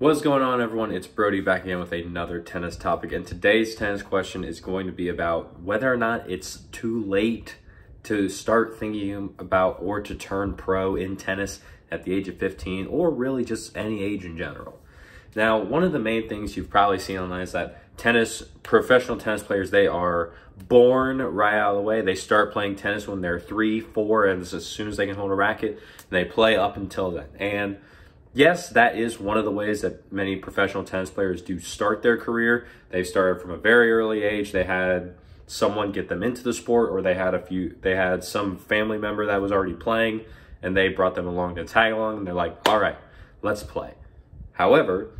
What's going on, everyone? It's Brody back again with another tennis topic, and today's tennis question is going to be about whether or not it's too late to start thinking about or to turn pro in tennis at the age of 15, or really just any age in general. Now, one of the main things you've probably seen online is that professional tennis players, they are born right out of the way. They start playing tennis when they're 3, 4, and as soon as they can hold a racket, and they play up until then. And yes, that is one of the ways that many professional tennis players do start their career. They started from a very early age. They had someone get them into the sport, or they had some family member that was already playing and they brought them along to tag along, and they're like, all right, let's play. However,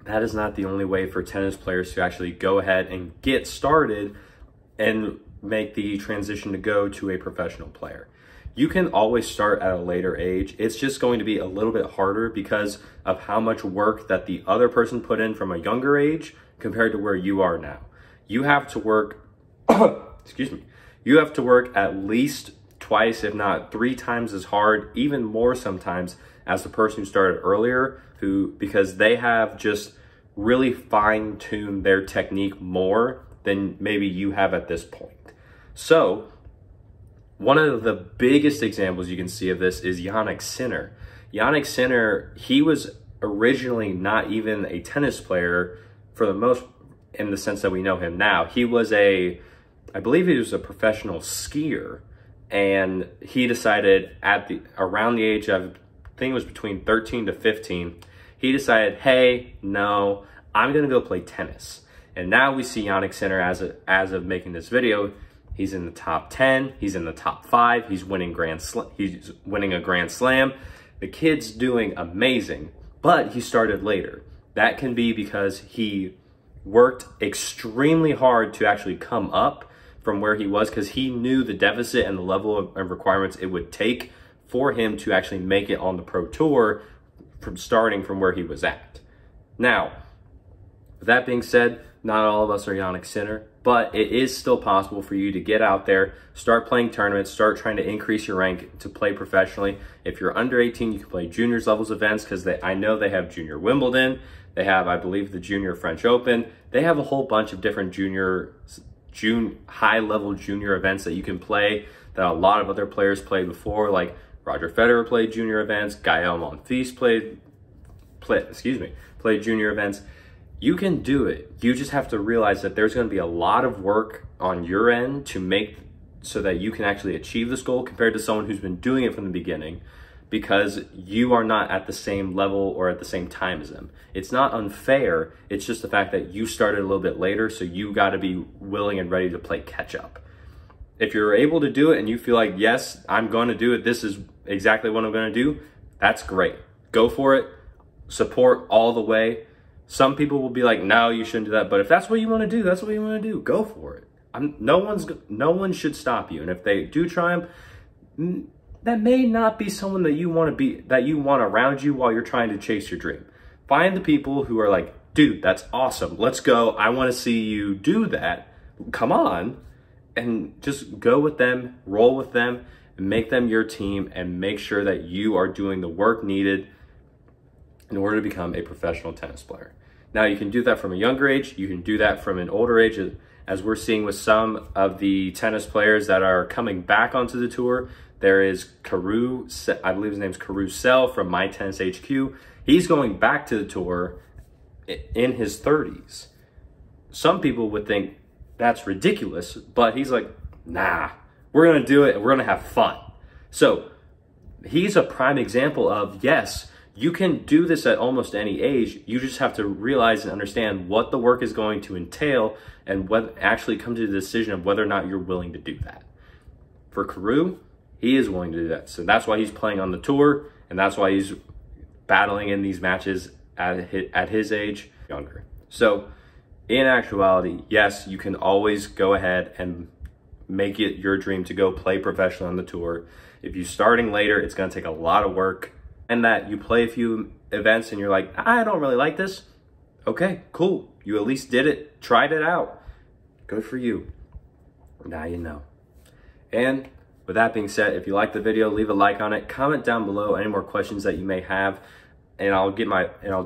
that is not the only way for tennis players to actually go ahead and get started and make the transition to go to a professional player. You can always start at a later age. It's just going to be a little bit harder because of how much work that the other person put in from a younger age compared to where you are now. You have to work, excuse me, you have to work at least twice, if not 3 times as hard, even more sometimes, as the person who started earlier, because they have just really fine-tuned their technique more than maybe you have at this point. So, one of the biggest examples you can see of this is Jannik Sinner. Jannik Sinner, he was originally not even a tennis player in the sense that we know him now. He was I believe he was a professional skier, and he decided around the age of, I think it was between 13 to 15, he decided, hey, no, I'm gonna go play tennis. And now we see Jannik Sinner as of making this video. He's in the top 10, he's in the top 5, he's winning a Grand Slam. The kid's doing amazing, but he started later. That can be because he worked extremely hard to actually come up from where he was, because he knew the deficit and the level of requirements it would take for him to actually make it on the pro tour from starting from where he was at. Now, with that being said, not all of us are Jannik Sinner, but it is still possible for you to get out there, start playing tournaments, start trying to increase your rank to play professionally. If you're under 18, you can play juniors levels events, because I know they have Junior Wimbledon. They have, I believe, the Junior French Open. They have a whole bunch of different high-level junior events that you can play that a lot of other players played before, like Roger Federer played junior events, Gael Monfils played junior events. You can do it. You just have to realize that there's going to be a lot of work on your end to make so that you can actually achieve this goal compared to someone who's been doing it from the beginning, because you are not at the same level or at the same time as them. It's not unfair. It's just the fact that you started a little bit later, so you got to be willing and ready to play catch up. If you're able to do it and you feel like, yes, I'm going to do it, this is exactly what I'm going to do, that's great. Go for it. Support all the way. Some people will be like, no, you shouldn't do that. But if that's what you want to do, that's what you want to do. Go for it. No one should stop you. And if they do try them, that may not be someone that you want around you while you're trying to chase your dream. Find the people who are like, dude, that's awesome. Let's go. I want to see you do that. Come on. And just go with them, roll with them, and make them your team, and make sure that you are doing the work needed in order to become a professional tennis player. Now, you can do that from a younger age. You can do that from an older age, as we're seeing with some of the tennis players that are coming back onto the tour. There is Carew, I believe his name's Carew Sell from My Tennis HQ. He's going back to the tour in his 30s. Some people would think that's ridiculous, but he's like, nah, we're going to do it and we're going to have fun. So he's a prime example of, yes, you can do this at almost any age. You just have to realize and understand what the work is going to entail, and actually come to the decision of whether or not you're willing to do that. For Carew, he is willing to do that. So that's why he's playing on the tour, and that's why he's battling in these matches at his age, younger. So in actuality, yes, you can always go ahead and make it your dream to go play professionally on the tour. If you're starting later, it's going to take a lot of work. And that you play a few events and you're like, I don't really like this. Okay, cool. You at least did it, tried it out. Good for you. Now you know. And with that being said, if you like the video, leave a like on it. Comment down below any more questions that you may have. and I'll do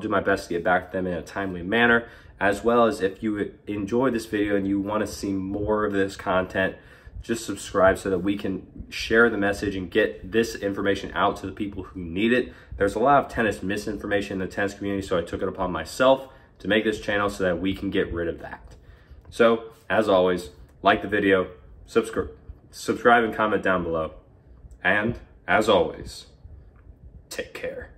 my best to get back to them in a timely manner. As well as, if you enjoyed this video and you want to see more of this content, just subscribe so that we can share the message and get this information out to the people who need it. There's a lot of tennis misinformation in the tennis community, so I took it upon myself to make this channel so that we can get rid of that. So, as always, like the video, subscribe and comment down below. And, as always, take care.